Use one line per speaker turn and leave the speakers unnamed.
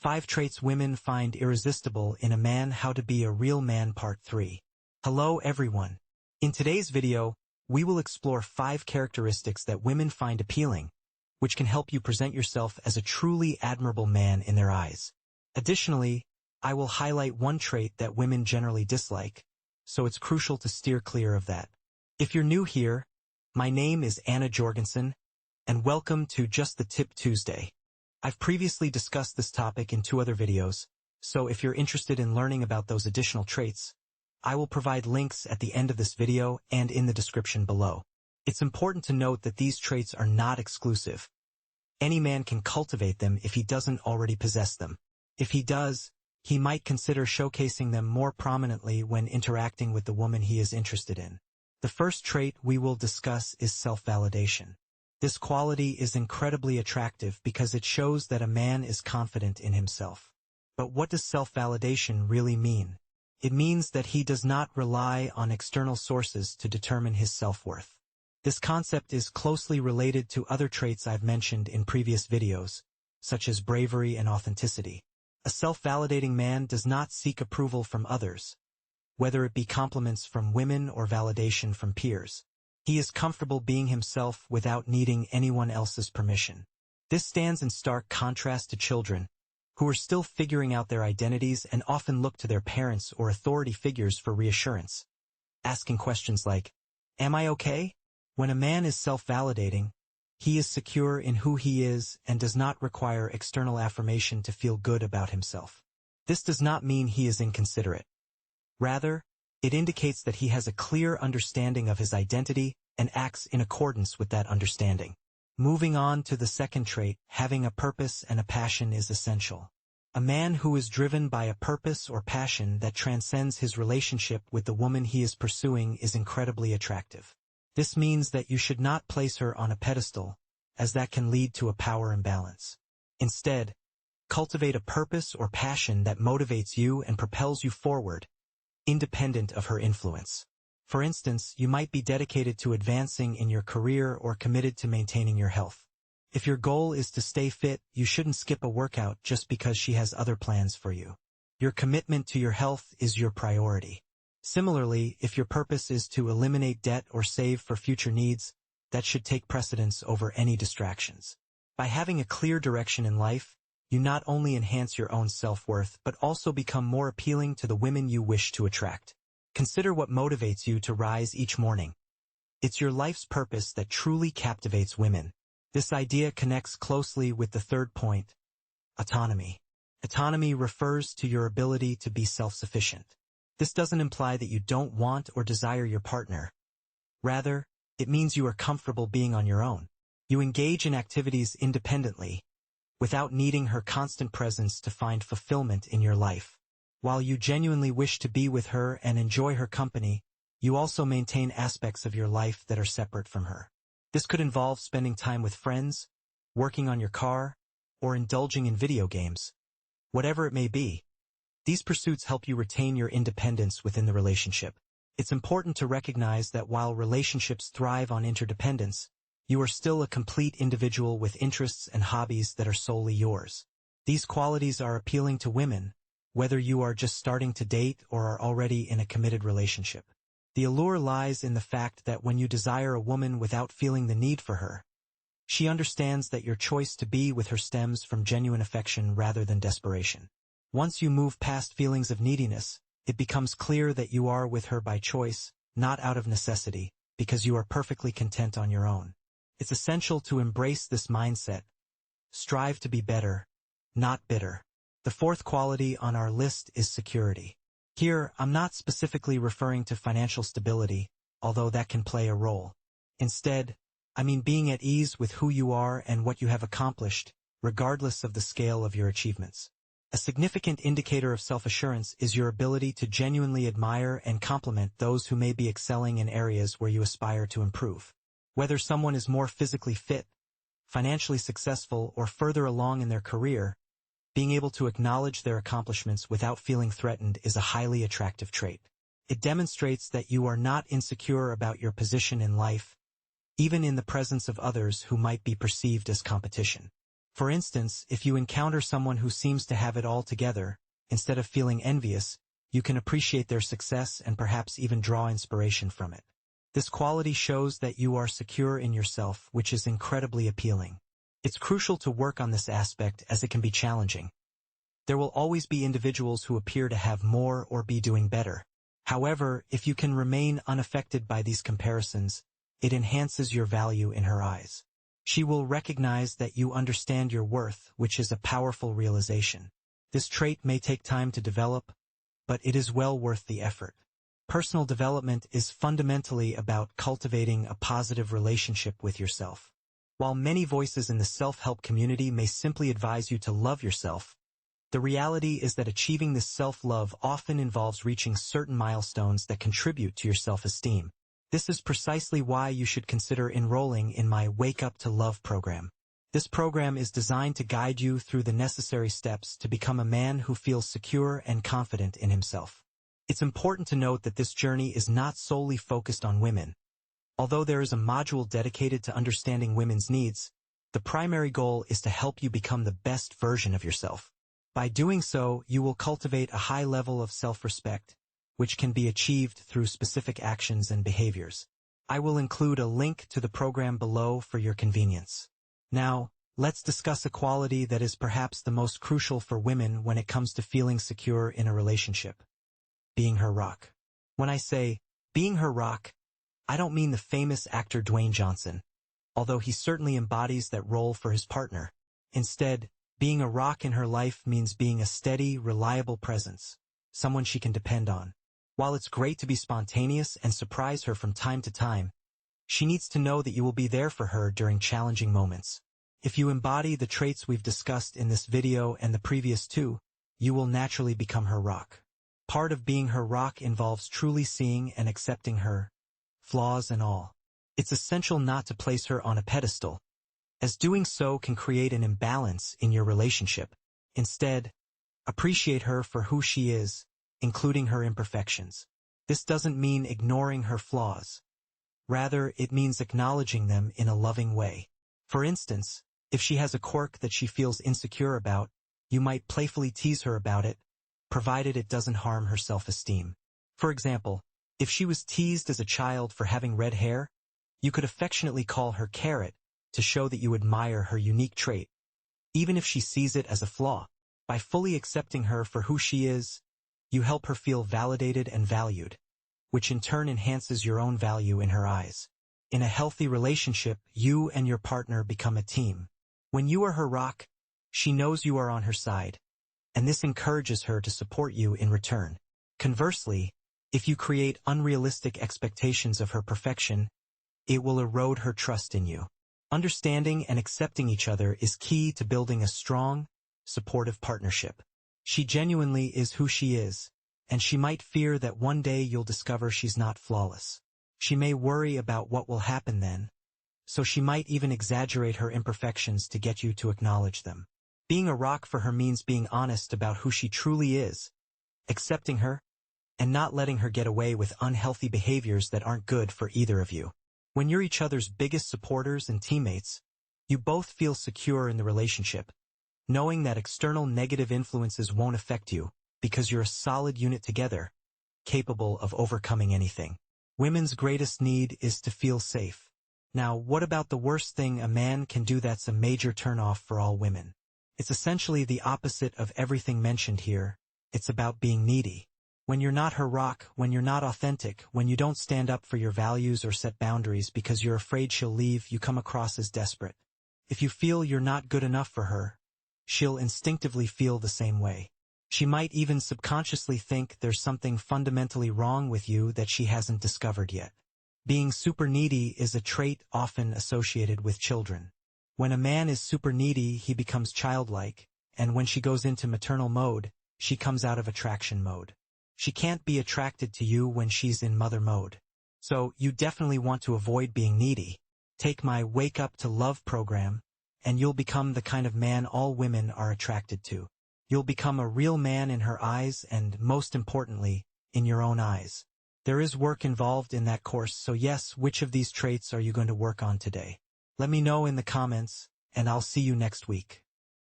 5 Traits Women Find Irresistible in a Man: How to Be a Real Man Part 3. Hello everyone. In today's video, we will explore 5 characteristics that women find appealing, which can help you present yourself as a truly admirable man in their eyes. Additionally, I will highlight one trait that women generally dislike, so it's crucial to steer clear of that. If you're new here, my name is Anna Jorgensen, and welcome to Just the Tip Tuesday. I've previously discussed this topic in 2 other videos, so if you're interested in learning about those additional traits, I will provide links at the end of this video and in the description below. It's important to note that these traits are not exclusive. Any man can cultivate them if he doesn't already possess them. If he does, he might consider showcasing them more prominently when interacting with the woman he is interested in. The first trait we will discuss is self-validation. This quality is incredibly attractive because it shows that a man is confident in himself. But what does self-validation really mean? It means that he does not rely on external sources to determine his self-worth. This concept is closely related to other traits I've mentioned in previous videos, such as bravery and authenticity. A self-validating man does not seek approval from others, whether it be compliments from women or validation from peers. He is comfortable being himself without needing anyone else's permission. This stands in stark contrast to children, who are still figuring out their identities and often look to their parents or authority figures for reassurance, asking questions like, "Am I okay?" When a man is self-validating, he is secure in who he is and does not require external affirmation to feel good about himself. This does not mean he is inconsiderate. Rather, it indicates that he has a clear understanding of his identity and acts in accordance with that understanding. Moving on to the second trait, having a purpose and a passion is essential. A man who is driven by a purpose or passion that transcends his relationship with the woman he is pursuing is incredibly attractive. This means that you should not place her on a pedestal, as that can lead to a power imbalance. Instead, cultivate a purpose or passion that motivates you and propels you forward, independent of her influence. For instance, you might be dedicated to advancing in your career or committed to maintaining your health. If your goal is to stay fit, you shouldn't skip a workout just because she has other plans for you. Your commitment to your health is your priority. Similarly, if your purpose is to eliminate debt or save for future needs, that should take precedence over any distractions. By having a clear direction in life, you not only enhance your own self-worth but also become more appealing to the women you wish to attract. Consider what motivates you to rise each morning. It's your life's purpose that truly captivates women. This idea connects closely with the third point, autonomy. Autonomy refers to your ability to be self-sufficient. This doesn't imply that you don't want or desire your partner. Rather, it means you are comfortable being on your own. You engage in activities independently, without needing her constant presence to find fulfillment in your life. While you genuinely wish to be with her and enjoy her company, you also maintain aspects of your life that are separate from her. This could involve spending time with friends, working on your car, or indulging in video games. Whatever it may be, these pursuits help you retain your independence within the relationship. It's important to recognize that while relationships thrive on interdependence, you are still a complete individual with interests and hobbies that are solely yours. These qualities are appealing to women, whether you are just starting to date or are already in a committed relationship. The allure lies in the fact that when you desire a woman without feeling the need for her, she understands that your choice to be with her stems from genuine affection rather than desperation. Once you move past feelings of neediness, it becomes clear that you are with her by choice, not out of necessity, because you are perfectly content on your own. It's essential to embrace this mindset. Strive to be better, not bitter. The fourth quality on our list is security. Here, I'm not specifically referring to financial stability, although that can play a role. Instead, I mean being at ease with who you are and what you have accomplished, regardless of the scale of your achievements. A significant indicator of self-assurance is your ability to genuinely admire and compliment those who may be excelling in areas where you aspire to improve. Whether someone is more physically fit, financially successful, or further along in their career, being able to acknowledge their accomplishments without feeling threatened is a highly attractive trait. It demonstrates that you are not insecure about your position in life, even in the presence of others who might be perceived as competition. For instance, if you encounter someone who seems to have it all together, instead of feeling envious, you can appreciate their success and perhaps even draw inspiration from it. This quality shows that you are secure in yourself, which is incredibly appealing. It's crucial to work on this aspect as it can be challenging. There will always be individuals who appear to have more or be doing better. However, if you can remain unaffected by these comparisons, it enhances your value in her eyes. She will recognize that you understand your worth, which is a powerful realization. This trait may take time to develop, but it is well worth the effort. Personal development is fundamentally about cultivating a positive relationship with yourself. While many voices in the self-help community may simply advise you to love yourself, the reality is that achieving this self-love often involves reaching certain milestones that contribute to your self-esteem. This is precisely why you should consider enrolling in my Wake Up to Love program. This program is designed to guide you through the necessary steps to become a man who feels secure and confident in himself. It's important to note that this journey is not solely focused on women. Although there is a module dedicated to understanding women's needs, the primary goal is to help you become the best version of yourself. By doing so, you will cultivate a high level of self-respect, which can be achieved through specific actions and behaviors. I will include a link to the program below for your convenience. Now, let's discuss a quality that is perhaps the most crucial for women when it comes to feeling secure in a relationship: being her rock. When I say, being her rock, I don't mean the famous actor Dwayne Johnson, although he certainly embodies that role for his partner. Instead, being a rock in her life means being a steady, reliable presence, someone she can depend on. While it's great to be spontaneous and surprise her from time to time, she needs to know that you will be there for her during challenging moments. If you embody the traits we've discussed in this video and the previous two, you will naturally become her rock. Part of being her rock involves truly seeing and accepting her, flaws and all. It's essential not to place her on a pedestal, as doing so can create an imbalance in your relationship. Instead, appreciate her for who she is, including her imperfections. This doesn't mean ignoring her flaws. Rather, it means acknowledging them in a loving way. For instance, if she has a quirk that she feels insecure about, you might playfully tease her about it, provided it doesn't harm her self-esteem. For example, if she was teased as a child for having red hair, you could affectionately call her Carrot to show that you admire her unique trait, even if she sees it as a flaw. By fully accepting her for who she is, you help her feel validated and valued, which in turn enhances your own value in her eyes. In a healthy relationship, you and your partner become a team. When you are her rock, she knows you are on her side, and this encourages her to support you in return. Conversely, if you create unrealistic expectations of her perfection, it will erode her trust in you. Understanding and accepting each other is key to building a strong, supportive partnership. She genuinely is who she is, and she might fear that one day you'll discover she's not flawless. She may worry about what will happen then, so she might even exaggerate her imperfections to get you to acknowledge them. Being a rock for her means being honest about who she truly is, accepting her, and not letting her get away with unhealthy behaviors that aren't good for either of you. When you're each other's biggest supporters and teammates, you both feel secure in the relationship, knowing that external negative influences won't affect you, because you're a solid unit together, capable of overcoming anything. Women's greatest need is to feel safe. Now, what about the worst thing a man can do that's a major turnoff for all women? It's essentially the opposite of everything mentioned here. It's about being needy. When you're not her rock, when you're not authentic, when you don't stand up for your values or set boundaries because you're afraid she'll leave, you come across as desperate. If you feel you're not good enough for her, she'll instinctively feel the same way. She might even subconsciously think there's something fundamentally wrong with you that she hasn't discovered yet. Being super needy is a trait often associated with children. When a man is super needy, he becomes childlike, and when she goes into maternal mode, she comes out of attraction mode. She can't be attracted to you when she's in mother mode. So you definitely want to avoid being needy. Take my Wake Up to Love program, and you'll become the kind of man all women are attracted to. You'll become a real man in her eyes and, most importantly, in your own eyes. There is work involved in that course, so yes, which of these traits are you going to work on today? Let me know in the comments, and I'll see you next week.